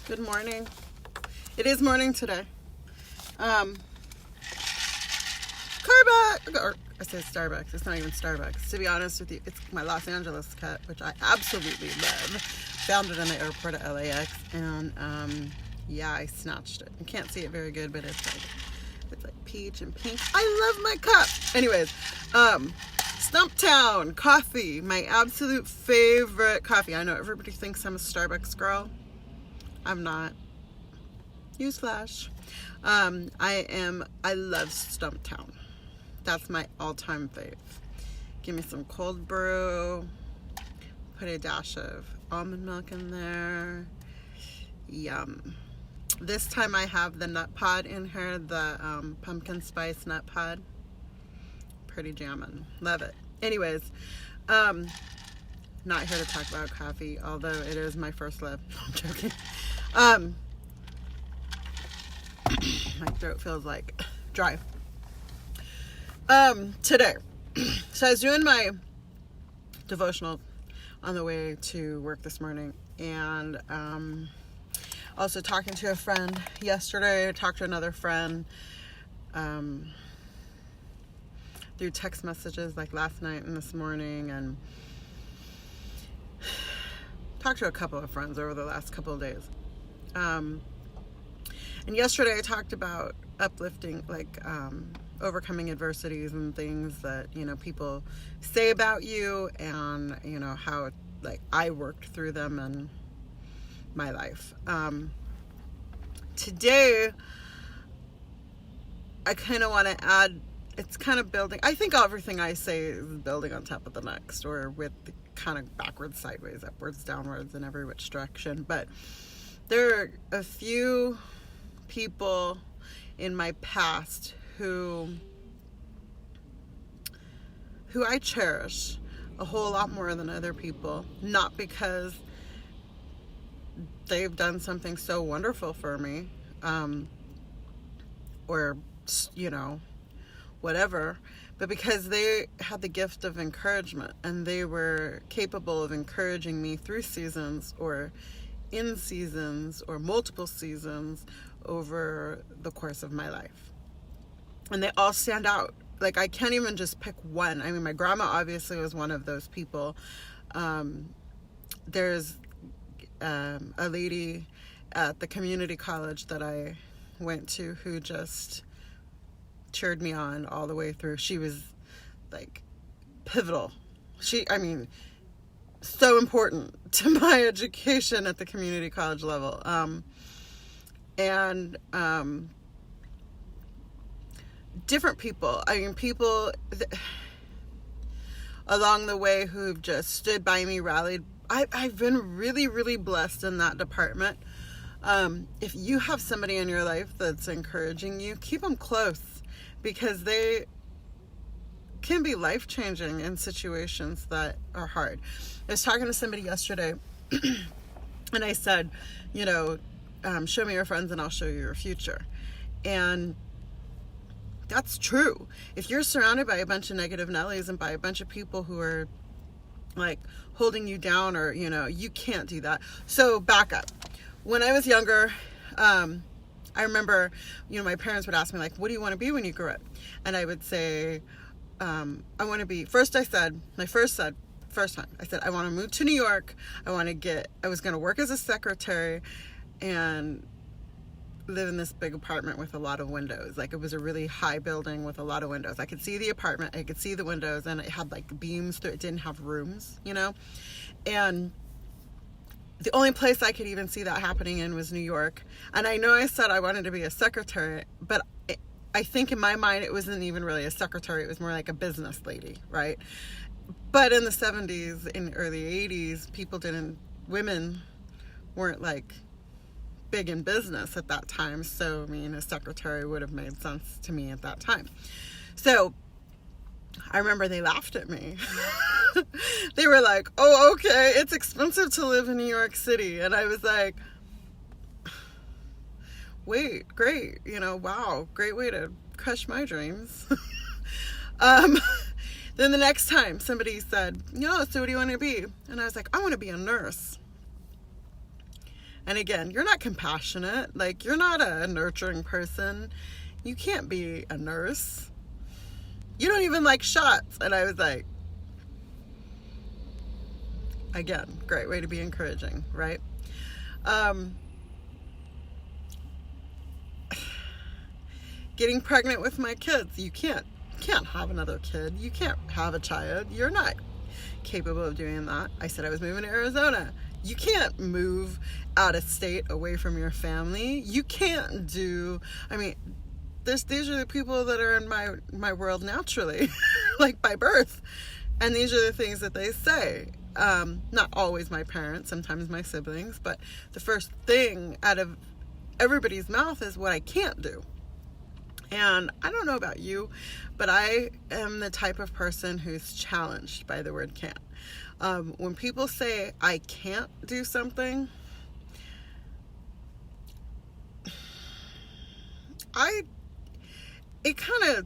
Good morning. It is morning today. Starbucks, or I say Starbucks, it's not even Starbucks. To be honest with you, it's my Los Angeles cut, which I absolutely love. Found it in the airport at LAX, and yeah, I snatched it. You can't see it very good, but it's like peach and pink. I love my cup. Anyways, Stumptown coffee, my absolute favorite coffee. I know everybody thinks I'm a Starbucks girl. I'm not. Newsflash. I love Stumptown. That's my all-time fave. Give me some cold brew. Put a dash of almond milk in there. Yum. This time I have the nut pod in here, the pumpkin spice nut pod. Pretty jammin'. Love it. Anyways, not here to talk about coffee, although it is my first love. I'm joking. My throat feels like dry. Today, so I was doing my devotional on the way to work this morning, and also talking to a friend yesterday. Talked to another friend through text messages like last night and this morning, and talked to a couple of friends over the last couple of days. And yesterday I talked about uplifting, overcoming adversities and things that, people say about you, and, how, I worked through them in my life. Today, I kind of want to add, it's kind of building, I think everything I say is building on top of the next, or with the kind of backwards, sideways, upwards, downwards, in every which direction. But there are a few people in my past who I cherish a whole lot more than other people, not because they've done something so wonderful for me, or, whatever, but because they had the gift of encouragement, and they were capable of encouraging me through seasons, or in seasons, or multiple seasons over the course of my life. And they all stand out. I can't even just pick one. I mean, my grandma obviously was one of those people. There's a lady at the community college that I went to who just cheered me on all the way through. She was pivotal. So important to my education at the community college level. Different people. People along the way who've just stood by me, rallied. I've been really, really blessed in that department. If you have somebody in your life that's encouraging you, keep them close, because they can be life-changing in situations that are hard. I was talking to somebody yesterday, and I said, show me your friends and I'll show you your future. And that's true. If you're surrounded by a bunch of negative Nellies and by a bunch of people who are holding you down, or, you can't do that. So back up. When I was younger, I remember, my parents would ask me, what do you want to be when you grow up? And I would say, I want to be, first time, I said, I want to move to New York. I was going to work as a secretary and live in this big apartment with a lot of windows. It was a really high building with a lot of windows. I could see the apartment, I could see the windows, and it had beams through it. Didn't have rooms, and the only place I could even see that happening in was New York. And I know I said I wanted to be a secretary, but I think in my mind it wasn't even really a secretary. It was more like a business lady, right? But in the 70s, in early 80s, women weren't big in business at that time. So, a secretary would have made sense to me at that time. So I remember they laughed at me. They were like, oh, okay, it's expensive to live in New York City. And I was like, wait, great, wow, great way to crush my dreams. Then the next time somebody said, so what do you want to be? And I was like, I want to be a nurse. And again, you're not compassionate. Like, you're not a nurturing person. You can't be a nurse. You don't even like shots. And I was like, again, great way to be encouraging, right? Getting pregnant with my kids. You can't have another kid. You can't have a child. You're not capable of doing that. I said I was moving to Arizona. You can't move out of state away from your family. You can't do, I mean, these are the people that are in my world naturally, like by birth. And these are the things that they say. Not always my parents, sometimes my siblings, but the first thing out of everybody's mouth is what I can't do. And I don't know about you, but I am the type of person who's challenged by the word can't. When people say I can't do something, it kind of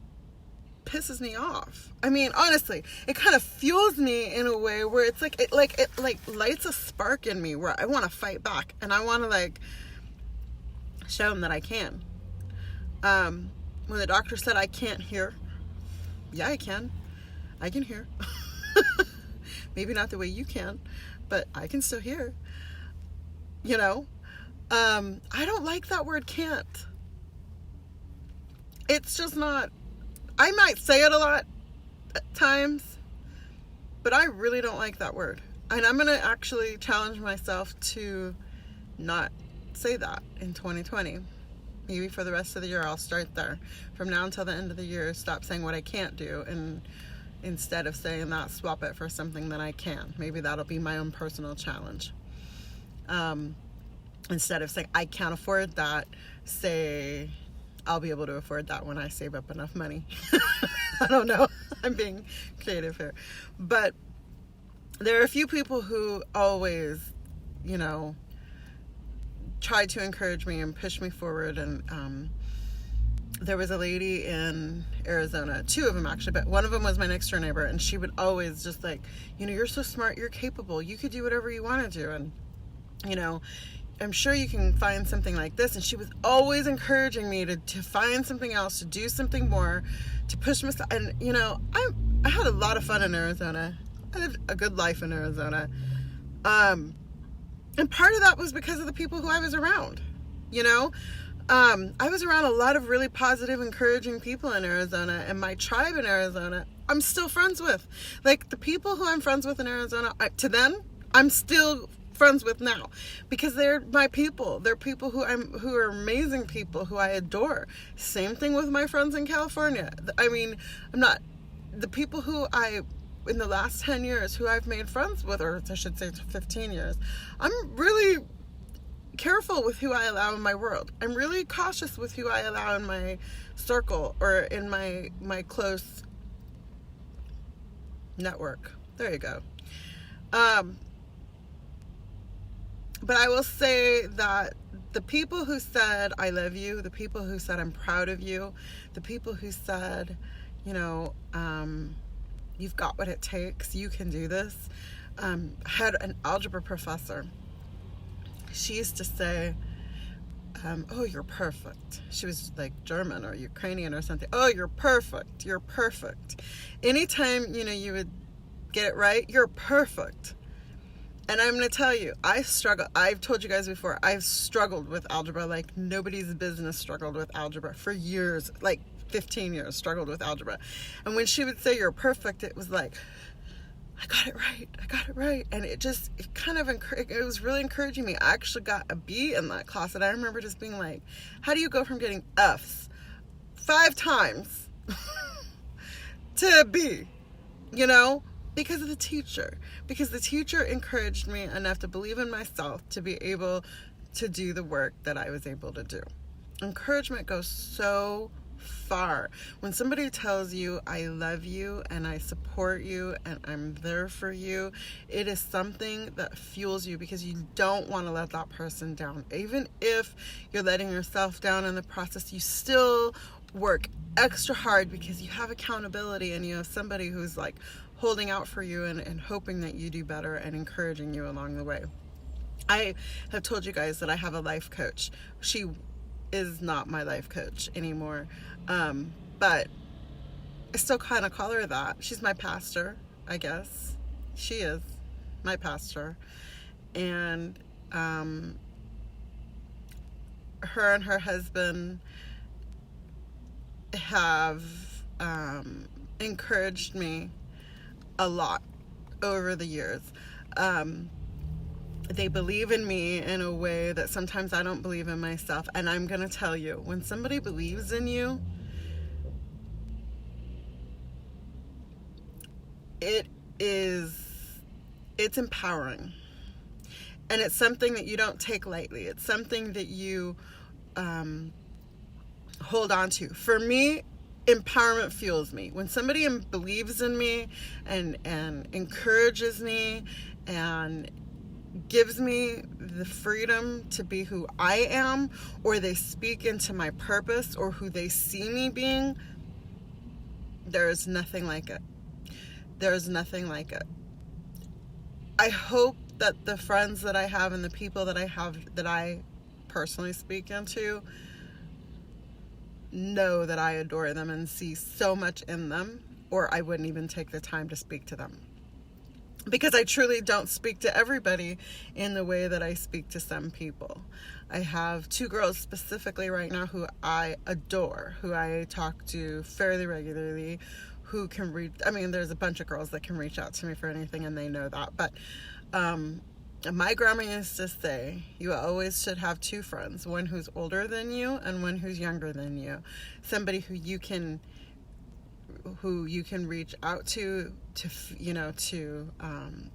pisses me off. I mean, honestly, it kind of fuels me in a way where it's like it lights a spark in me where I want to fight back and I want to like show them that I can. When the doctor said I can't hear, yeah, I can hear. Maybe not the way you can, but I can still hear. You know, I don't like that word can't. It's just not, I might say it a lot at times, but I really don't like that word. And I'm going to actually challenge myself to not say that in 2020. Maybe for the rest of the year, I'll start there. From now until the end of the year, stop saying what I can't do. And instead of saying that, swap it for something that I can. Maybe that'll be my own personal challenge. Instead of saying I can't afford that, say I'll be able to afford that when I save up enough money. I don't know. I'm being creative here. But there are a few people who always, you know, tried to encourage me and push me forward. And there was a lady in Arizona, two of them actually, but one of them was my next door neighbor, and she would always just like, you know, you're so smart, you're capable, you could do whatever you want to do, and you know, I'm sure you can find something like this. And she was always encouraging me to find something else, to do something more, to push myself. And you know, I had a lot of fun in Arizona. I lived a good life in Arizona. And part of that was because of the people who I was around, you know. I was around a lot of really positive, encouraging people in Arizona, and my tribe in Arizona, I'm still friends with. Like, the people who I'm friends with in Arizona, to them, I'm still friends with now, because they're my people. They're people who are amazing people who I adore. Same thing with my friends in California. I mean, the people who in the last 10 years who I've made friends with, or I should say 15 years, I'm really careful with who I allow in my world. I'm really cautious with who I allow in my circle or in my close network. There you go. But I will say that the people who said I love you, the people who said I'm proud of you, the people who said, you know, you've got what it takes, you can do this. I had an algebra professor. She used to say, oh, you're perfect. She was like German or Ukrainian or something. Oh, you're perfect. You're perfect. Anytime, you know, you would get it right, you're perfect. And I'm going to tell you, I've told you guys before, I've struggled with algebra like nobody's business struggled with algebra for years, like 15 years struggled with algebra. And when she would say you're perfect, it was like, I got it right. And it was really encouraging me. I actually got a B in that class, and I remember just being like, how do you go from getting F's 5 times to a B, you know? Because of the teacher. Because the teacher encouraged me enough to believe in myself to be able to do the work that I was able to do. Encouragement goes so far. When somebody tells you, I love you and I support you and I'm there for you, it is something that fuels you, because you don't want to let that person down. Even if you're letting yourself down in the process, you still work extra hard because you have accountability and you have somebody who's like holding out for you and hoping that you do better and encouraging you along the way. I have told you guys that I have a life coach. She is not my life coach anymore. But I still kind of call her that. She's my pastor, I guess. She is my pastor. And her and her husband have encouraged me a lot over the years. They believe in me in a way that sometimes I don't believe in myself. And I'm going to tell you, when somebody believes in you, it's empowering. And it's something that you don't take lightly. It's something that you hold on to. For me, empowerment fuels me. When somebody believes in me and encourages me and gives me the freedom to be who I am, or they speak into my purpose, or who they see me being, there is nothing like it. There is nothing like it. I hope that the friends that I have and the people that I have that I personally speak into know that I adore them and see so much in them, or I wouldn't even take the time to speak to them. Because I truly don't speak to everybody in the way that I speak to some people. I have 2 girls specifically right now who I adore, who I talk to fairly regularly, who can reach, I mean, there's a bunch of girls that can reach out to me for anything, and they know that. But my grandma used to say, you always should have 2 friends, one who's older than you and one who's younger than you. Somebody who you can reach out to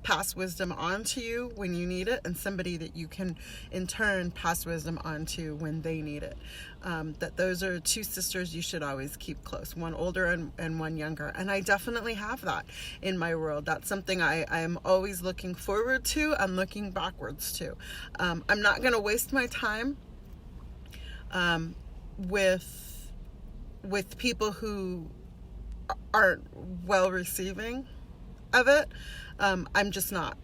pass wisdom on to you when you need it, and somebody that you can in turn pass wisdom on to when they need it. That those are 2 sisters you should always keep close, one older and one younger. And I definitely have that in my world. That's something I am always looking forward to and looking backwards to. I'm not going to waste my time with people who aren't well receiving of it. I'm just not.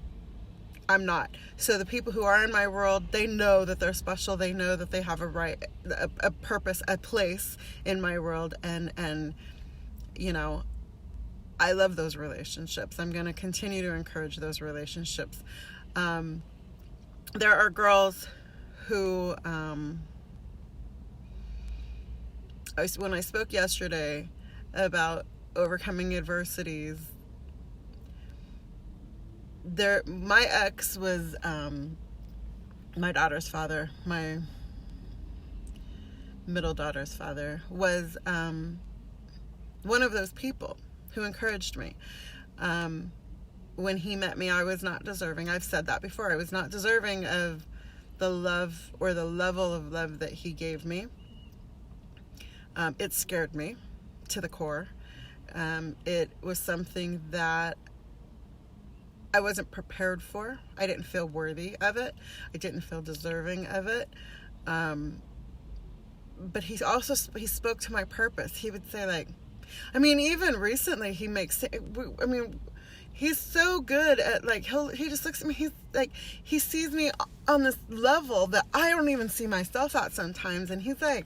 I'm not. So the people who are in my world, they know that they're special. They know that they have a purpose, a place in my world. And you know, I love those relationships. I'm going to continue to encourage those relationships. There are girls who, when I spoke yesterday about overcoming adversities, my ex was my daughter's father. My middle daughter's father was one of those people who encouraged me. When he met me, I was not deserving. I've said that before. I was not deserving of the love or the level of love that he gave me. It scared me to the core. It was something that I wasn't prepared for. I didn't feel worthy of it. I didn't feel deserving of it. But he spoke to my purpose. He would say, like, I mean, even recently he's so good at, like, he just looks at me, he's like, he sees me on this level that I don't even see myself at sometimes, and he's like,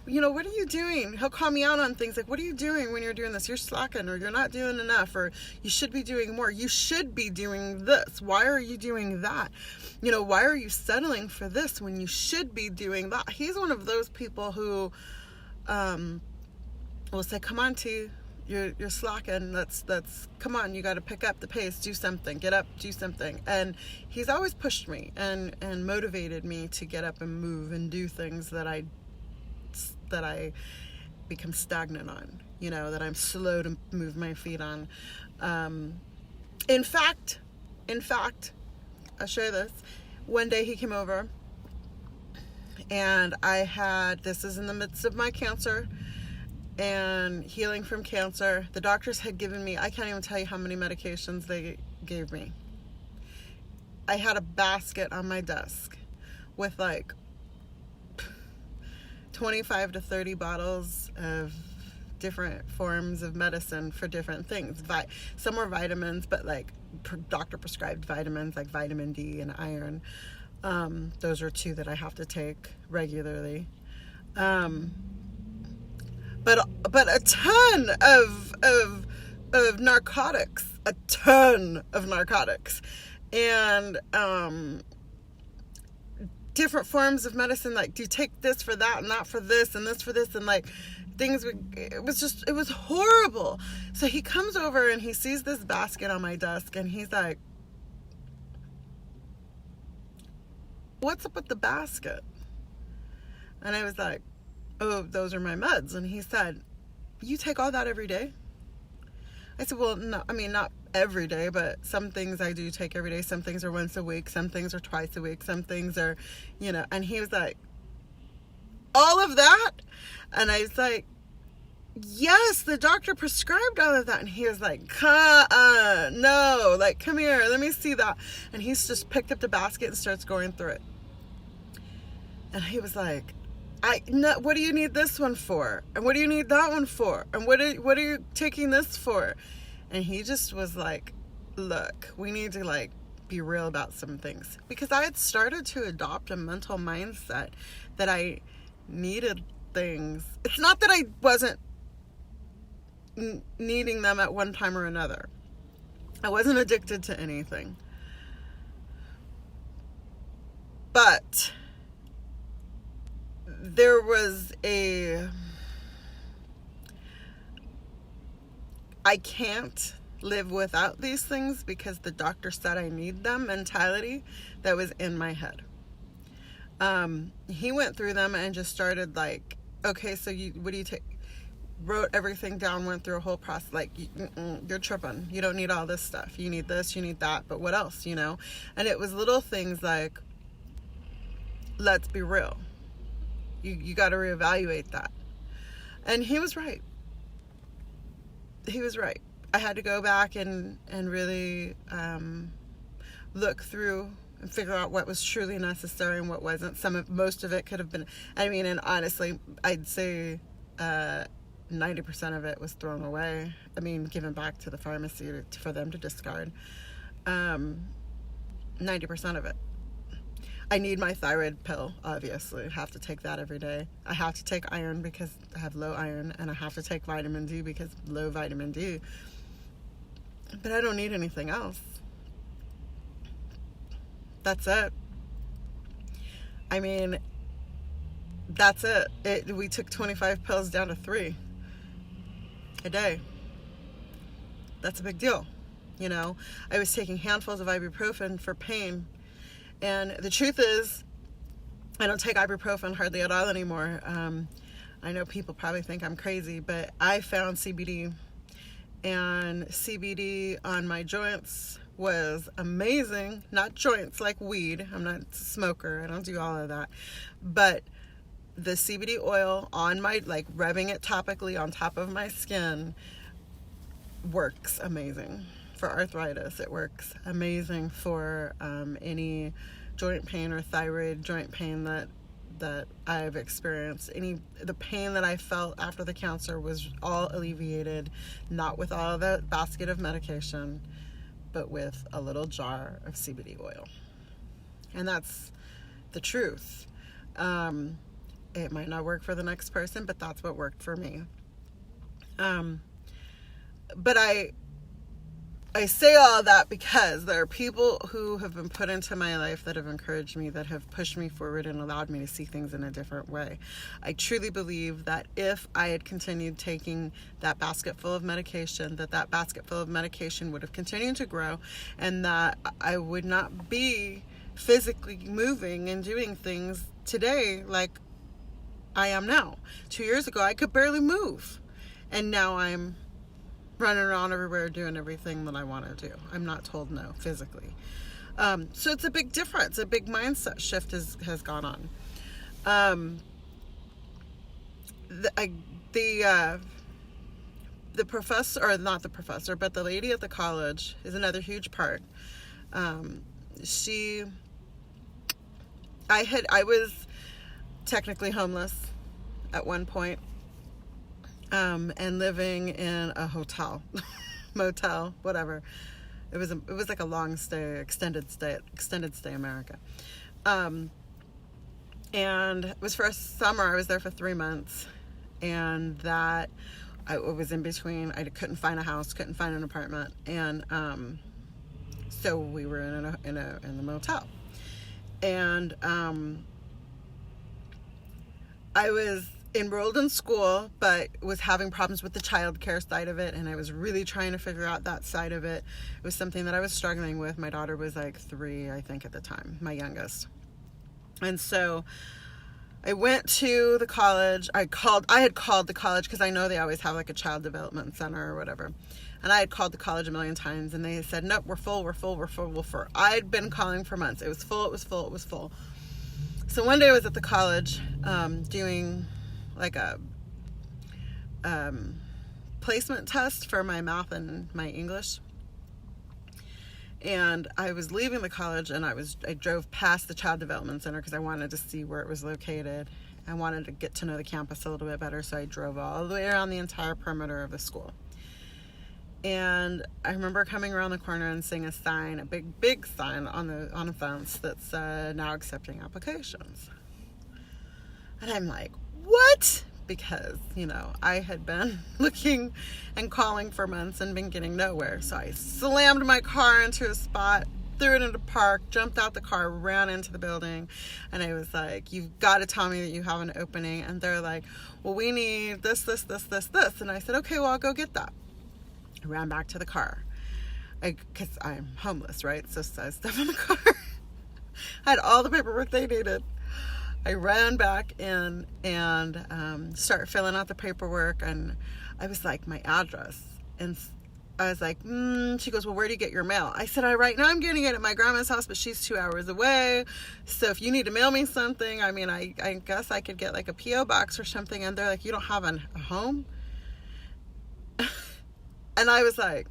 you know, what are you doing? He'll call me out on things like, what are you doing when you're doing this? You're slacking, or you're not doing enough, or you should be doing more. You should be doing this. Why are you doing that? You know, why are you settling for this when you should be doing that? He's one of those people who will say, come on, T, you're slacking. That's come on, you got to pick up the pace, do something, get up, do something. And he's always pushed me and motivated me to get up and move and do things that I become stagnant on, you know, that I'm slow to move my feet on. In fact, I'll share this. One day he came over, and this is in the midst of my cancer and healing from cancer. The doctors had given me, I can't even tell you how many medications they gave me. I had a basket on my desk with like 25 to 30 bottles of different forms of medicine for different things. Some were vitamins, but like doctor prescribed vitamins like vitamin D and iron. Those are 2 that I have to take regularly. But a ton of narcotics, a ton of narcotics, and different forms of medicine. Like, do you take this for that and that for this and this for this, and like things it was horrible. So he comes over and he sees this basket on my desk and he's like, "What's up with the basket?" And I was like, "Oh, those are my meds." And he said, "You take all that every day?" I said, "Well, no, I mean, not every day, but some things I do take every day. Some things are once a week. Some things are twice a week. Some things are, and he was like, "All of that?" And I was like, "Yes, the doctor prescribed all of that." And he was like, "No, like, come here, let me see that." And he's just picked up the basket and starts going through it. And he was like, no, "What do you need this one for? And what do you need that one for? And what are you taking this for?" And he just was like, "Look, we need to like be real about some things." Because I had started to adopt a mental mindset that I needed things. It's not that I wasn't needing them at one time or another. I wasn't addicted to anything. But there was I can't live without these things because the doctor said I need them mentality that was in my head. He went through them and just started like, "Okay, so what do you take?" Wrote everything down, went through a whole process. Like, "You're tripping. You don't need all this stuff. You need this, you need that, but what else, And it was little things like, "Let's be real. You got to reevaluate that." And he was right. He was right. I had to go back and really look through and figure out what was truly necessary and what wasn't. Most of it could have been, and honestly, I'd say 90% of it was thrown away. Given back to the pharmacy for them to discard. 90% of it. I need my thyroid pill, obviously. I have to take that every day. I have to take iron because I have low iron, and I have to take vitamin D because low vitamin D. But I don't need anything else. That's it. That's it. We took 25 pills down to 3 a day. That's a big deal. I was taking handfuls of ibuprofen for pain. And the truth is, I don't take ibuprofen hardly at all anymore. I know people probably think I'm crazy, but I found CBD. And CBD on my joints was amazing. Not joints like weed. I'm not a smoker. I don't do all of that. But the CBD oil on my, like rubbing it topically on top of my skin, works amazing. For arthritis, it works amazing for any joint pain or thyroid joint pain that I've experienced. The pain that I felt after the cancer was all alleviated, not with all the basket of medication, but with a little jar of CBD oil. And that's the truth. It might not work for the next person, but that's what worked for me. But I say all that because there are people who have been put into my life that have encouraged me, that have pushed me forward and allowed me to see things in a different way. I truly believe that if I had continued taking that basket full of medication, that basket full of medication would have continued to grow, and that I would not be physically moving and doing things today like I am now. 2 years ago, I could barely move. And now I'm running around everywhere doing everything that I want to do. I'm not told no physically. So it's a big difference. A big mindset shift has gone on. The professor, or not the professor, but the lady at the college is another huge part. I was technically homeless at one point. And living in a hotel, motel, whatever. It was like a long stay, extended stay America. And it was for a summer. I was there for 3 months, and that I was in between. I couldn't find a house, couldn't find an apartment, and so we were in the motel, and I was enrolled in school, but was having problems with the childcare side of it, and I was really trying to figure out that side of it. It was something that I was struggling with. My daughter was like 3, I think, at the time, my youngest. And so I went to the college. I had called the college because I know they always have like a child development center or whatever. And I had called the college a million times, and they said, nope, we're full. I'd been calling for months. It was full. So one day I was at the college doing like a placement test for my math and my English. And I was leaving the college, and I drove past the Child Development Center because I wanted to see where it was located. I wanted to get to know the campus a little bit better, so I drove all the way around the entire perimeter of the school. And I remember coming around the corner and seeing a sign, a big sign on a fence that's now accepting applications. And I'm like, what? Because, I had been looking and calling for months and been getting nowhere. So I slammed my car into a spot, threw it into park, jumped out the car, ran into the building. And I was like, you've got to tell me that you have an opening. And they're like, well, we need this. And I said, okay, well, I'll go get that. I ran back to the car because I'm homeless, right? So I stepped in the car. I had all the paperwork they needed. I ran back in and started filling out the paperwork, and I was like, my address. And I was like, she goes, well, where do you get your mail? I said, right now I'm getting it at my grandma's house, but she's 2 hours away. So if you need to mail me something, I mean, I guess I could get like a P.O. box or something. And they're like, you don't have a home? And I was like,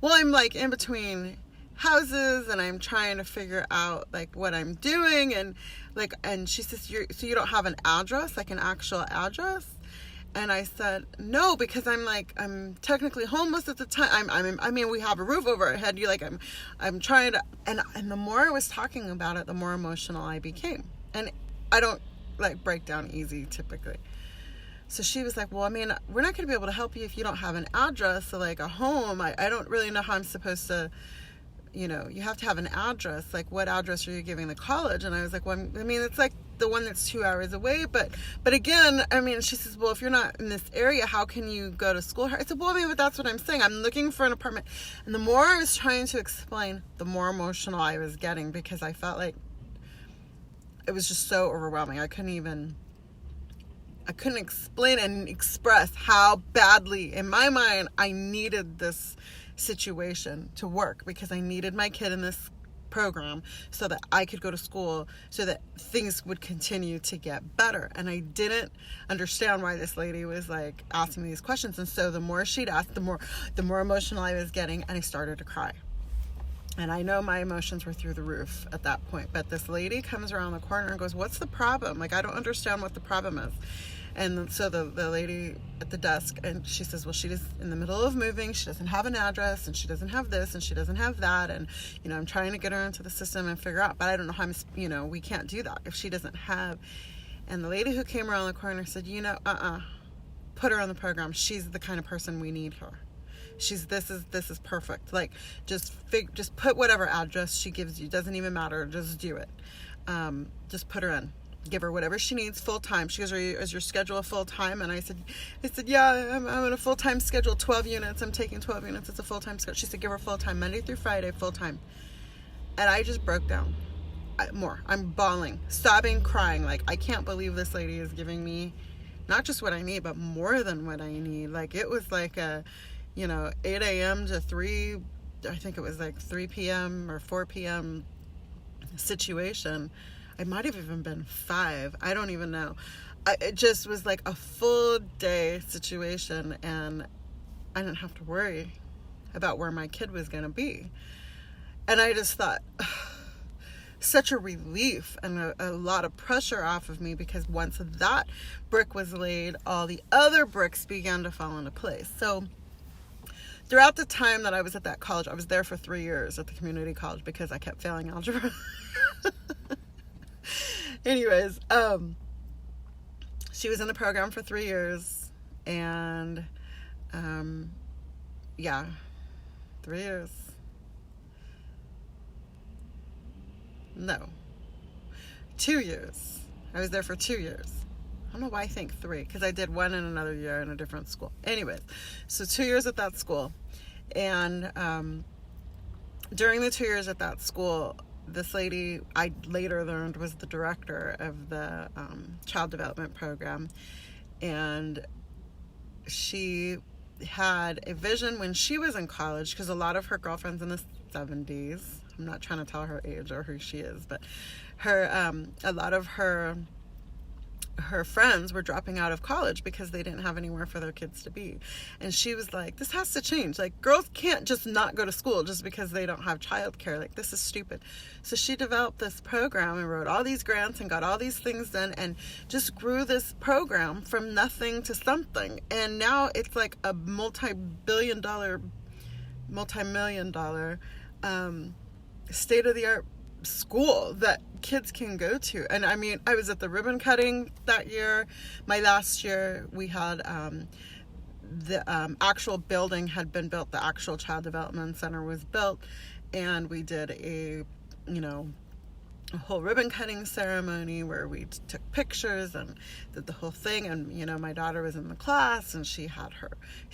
well, I'm like in between houses, and I'm trying to figure out like what I'm doing, and she says, so you don't have an address, like an actual address? And I said, no, because I'm technically homeless at the time. I mean, we have a roof over our head. I'm trying to, and the more I was talking about it, the more emotional I became. And I don't like break down easy typically. So she was like, well, I mean, we're not going to be able to help you if you don't have an address, so like a home. I don't really know how I'm supposed to, you have to have an address. Like, what address are you giving the college? And I was like, well, I mean, it's like the one that's 2 hours away. But again, I mean, she says, well, if you're not in this area, how can you go to school? I said, well, I mean, but that's what I'm saying. I'm looking for an apartment. And the more I was trying to explain, the more emotional I was getting, because I felt like it was just so overwhelming. I couldn't explain and express how badly, in my mind, I needed this situation to work, because I needed my kid in this program so that I could go to school, so that things would continue to get better. And I didn't understand why this lady was like asking me these questions. And so the more she'd ask, the more emotional I was getting, and I started to cry. And I know my emotions were through the roof at that point. But this lady comes around the corner and goes, what's the problem? Like, I don't understand what the problem is. And so the lady at the desk, and she says, well, she's in the middle of moving. She doesn't have an address, and she doesn't have this, and she doesn't have that. And, I'm trying to get her into the system and figure out, but I don't know how we can't do that if she doesn't have. And the lady who came around the corner said, put her on the program. She's the kind of person we need her. This is perfect. Like, just put whatever address she gives you. Doesn't even matter. Just do it. Just put her in. Give her whatever she needs full time. She goes, is your schedule full time? And I said, yeah, I'm on a full time schedule, 12 units. I'm taking 12 units. It's a full time schedule. She said, give her full time, Monday through Friday, full time. And I just broke down. I'm bawling, sobbing, crying. Like, I can't believe this lady is giving me not just what I need, but more than what I need. Like, it was like a, 8 a.m. to 3, I think it was like 3 p.m. or 4 p.m. situation. It might have even been 5. I don't even know. It just was like a full day situation, and I didn't have to worry about where my kid was going to be. And I just thought, such a relief and a lot of pressure off of me, because once that brick was laid, all the other bricks began to fall into place. So throughout the time that I was at that college, I was there for 3 years at the community college because I kept failing algebra. Anyways, she was in the program for 3 years, and yeah, 3 years. No, 2 years. I was there for 2 years. I don't know why I think 3, because I did 1 in another year in a different school. Anyways, so 2 years at that school. And during the 2 years at that school, this lady, I later learned, was the director of the child development program. And she had a vision when she was in college, because a lot of her girlfriends in the 70s, I'm not trying to tell her age or who she is, but a lot of her friends were dropping out of college because they didn't have anywhere for their kids to be. And she was like, this has to change. Like, girls can't just not go to school just because they don't have childcare. Like, this is stupid. So she developed this program and wrote all these grants and got all these things done and just grew this program from nothing to something. And now it's like a multi-million dollar state-of-the-art school that kids can go to. And I mean, I was at the ribbon cutting that year. My last year, we had the actual building had been built. The actual child development center was built, and we did a whole ribbon cutting ceremony where we took pictures and did the whole thing. And my daughter was in the class, and she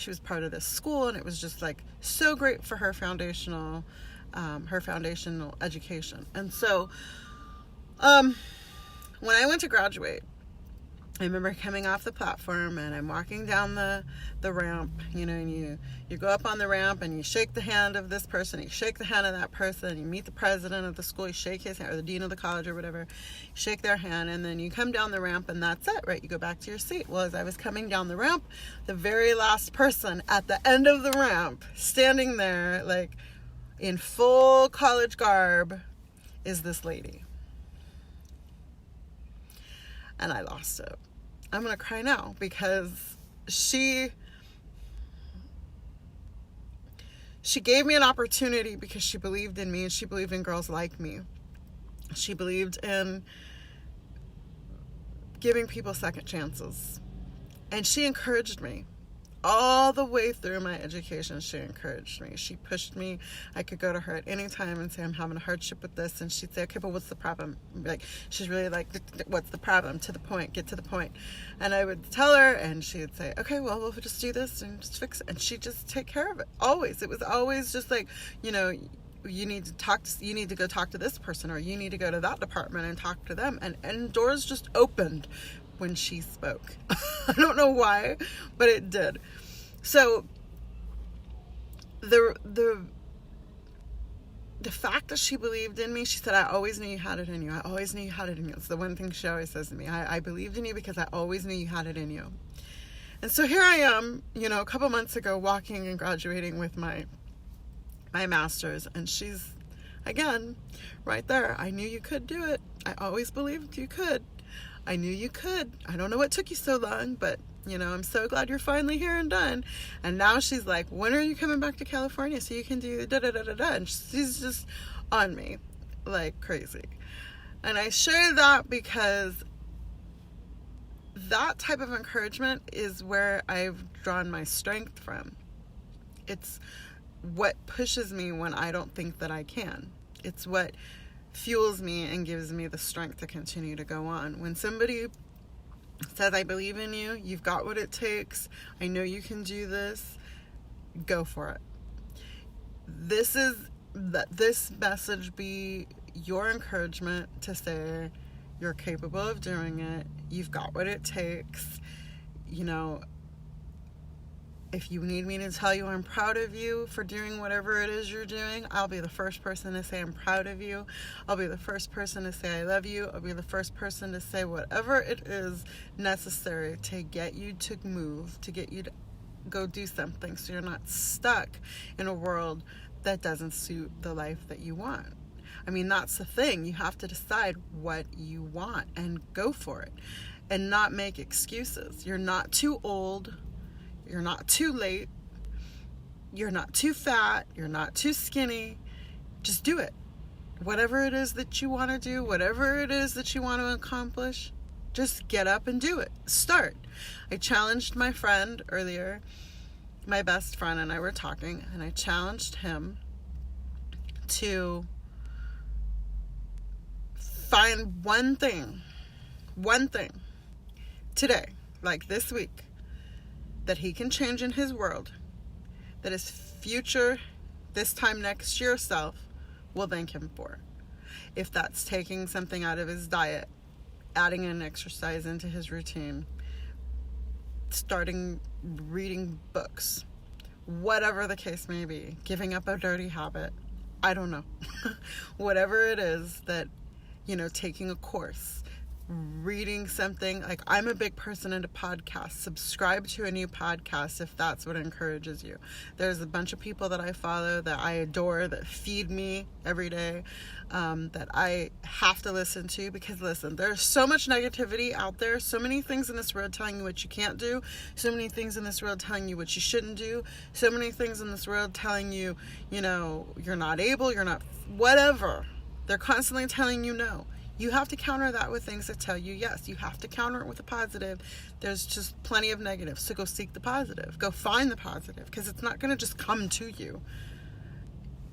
was part of this school, and it was just like so great for her foundational education. And so when I went to graduate, I remember coming off the platform, and I'm walking down the ramp, and you go up on the ramp and you shake the hand of this person, you shake the hand of that person, you meet the president of the school, you shake his hand, or the dean of the college or whatever, you shake their hand, and then you come down the ramp, and that's it, right? You go back to your seat. Well, as I was coming down the ramp, the very last person at the end of the ramp, standing there, like in full college garb, is this lady. And I lost it. I'm going to cry now because she gave me an opportunity because she believed in me, and she believed in girls like me. She believed in giving people second chances. And she encouraged me. All the way through my education, she encouraged me. She pushed me. I could go to her at any time and say, I'm having a hardship with this. And she'd say, okay, but what's the problem? Like, she's really like, what's the problem? To the point, get to the point. And I would tell her, and she would say, okay, well, we'll just do this and just fix it. And she'd just take care of it. Always. It was always just like, you need to go talk to this person, or you need to go to that department and talk to them. And doors just opened when she spoke. I don't know why, but it did. So the fact that she believed in me, she said, I always knew you had it in you. I always knew you had it in you. It's the one thing she always says to me. I believed in you because I always knew you had it in you. And so here I am, a couple months ago, walking and graduating with my master's, and she's, again, right there. I knew you could do it. I always believed you could. I knew you could. I don't know what took you so long, but, I'm so glad you're finally here and done. And now she's like, when are you coming back to California so you can do da-da-da-da-da? And she's just on me like crazy. And I share that because that type of encouragement is where I've drawn my strength from. It's what pushes me when I don't think that I can. It's what fuels me and gives me the strength to continue to go on. When somebody says, I believe in you, you've got what it takes, I know you can do this, go for it. This message be your encouragement to say you're capable of doing it, you've got what it takes. If you need me to tell you I'm proud of you for doing whatever it is you're doing, I'll be the first person to say I'm proud of you. I'll be the first person to say I love you. I'll be the first person to say whatever it is necessary to get you to move, to get you to go do something so you're not stuck in a world that doesn't suit the life that you want. I mean, that's the thing. You have to decide what you want and go for it and not make excuses. You're not too old. You're not too late. You're not too fat. You're not too skinny. Just do it. Whatever it is that you want to do, whatever it is that you want to accomplish, just get up and do it. Start. I challenged my friend earlier. My best friend and I were talking, and I challenged him to find one thing today, like this week, that he can change in his world, that his future, this time next year self, will thank him for. If that's taking something out of his diet, adding an exercise into his routine, starting reading books, whatever the case may be, giving up a dirty habit, I don't know. Whatever it is that, taking a course, reading something. Like, I'm a big person into podcasts. Subscribe to a new podcast if that's what encourages you. There's a bunch of people that I follow that I adore, that feed me every day, that I have to listen to, because listen, there's so much negativity out there, so many things in this world telling you what you can't do, so many things in this world telling you what you shouldn't do, so many things in this world telling you, you're not able, you're not, whatever. They're constantly telling you no. You have to counter that with things that tell you yes. You have to counter it with a positive. There's just plenty of negatives, so go seek the positive. Go find the positive, because it's not going to just come to you.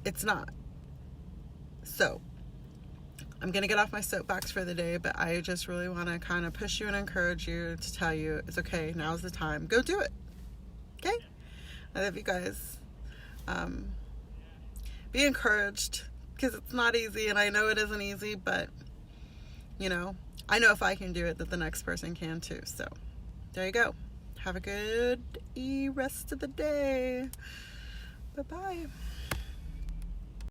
It's not. So, I'm going to get off my soapbox for the day, but I just really want to kind of push you and encourage you to tell you it's okay. Now's the time. Go do it. Okay? I love you guys. Be encouraged, because it's not easy, and I know it isn't easy, but I know if I can do it, that the next person can too. So there you go. Have a good rest of the day. Bye-bye.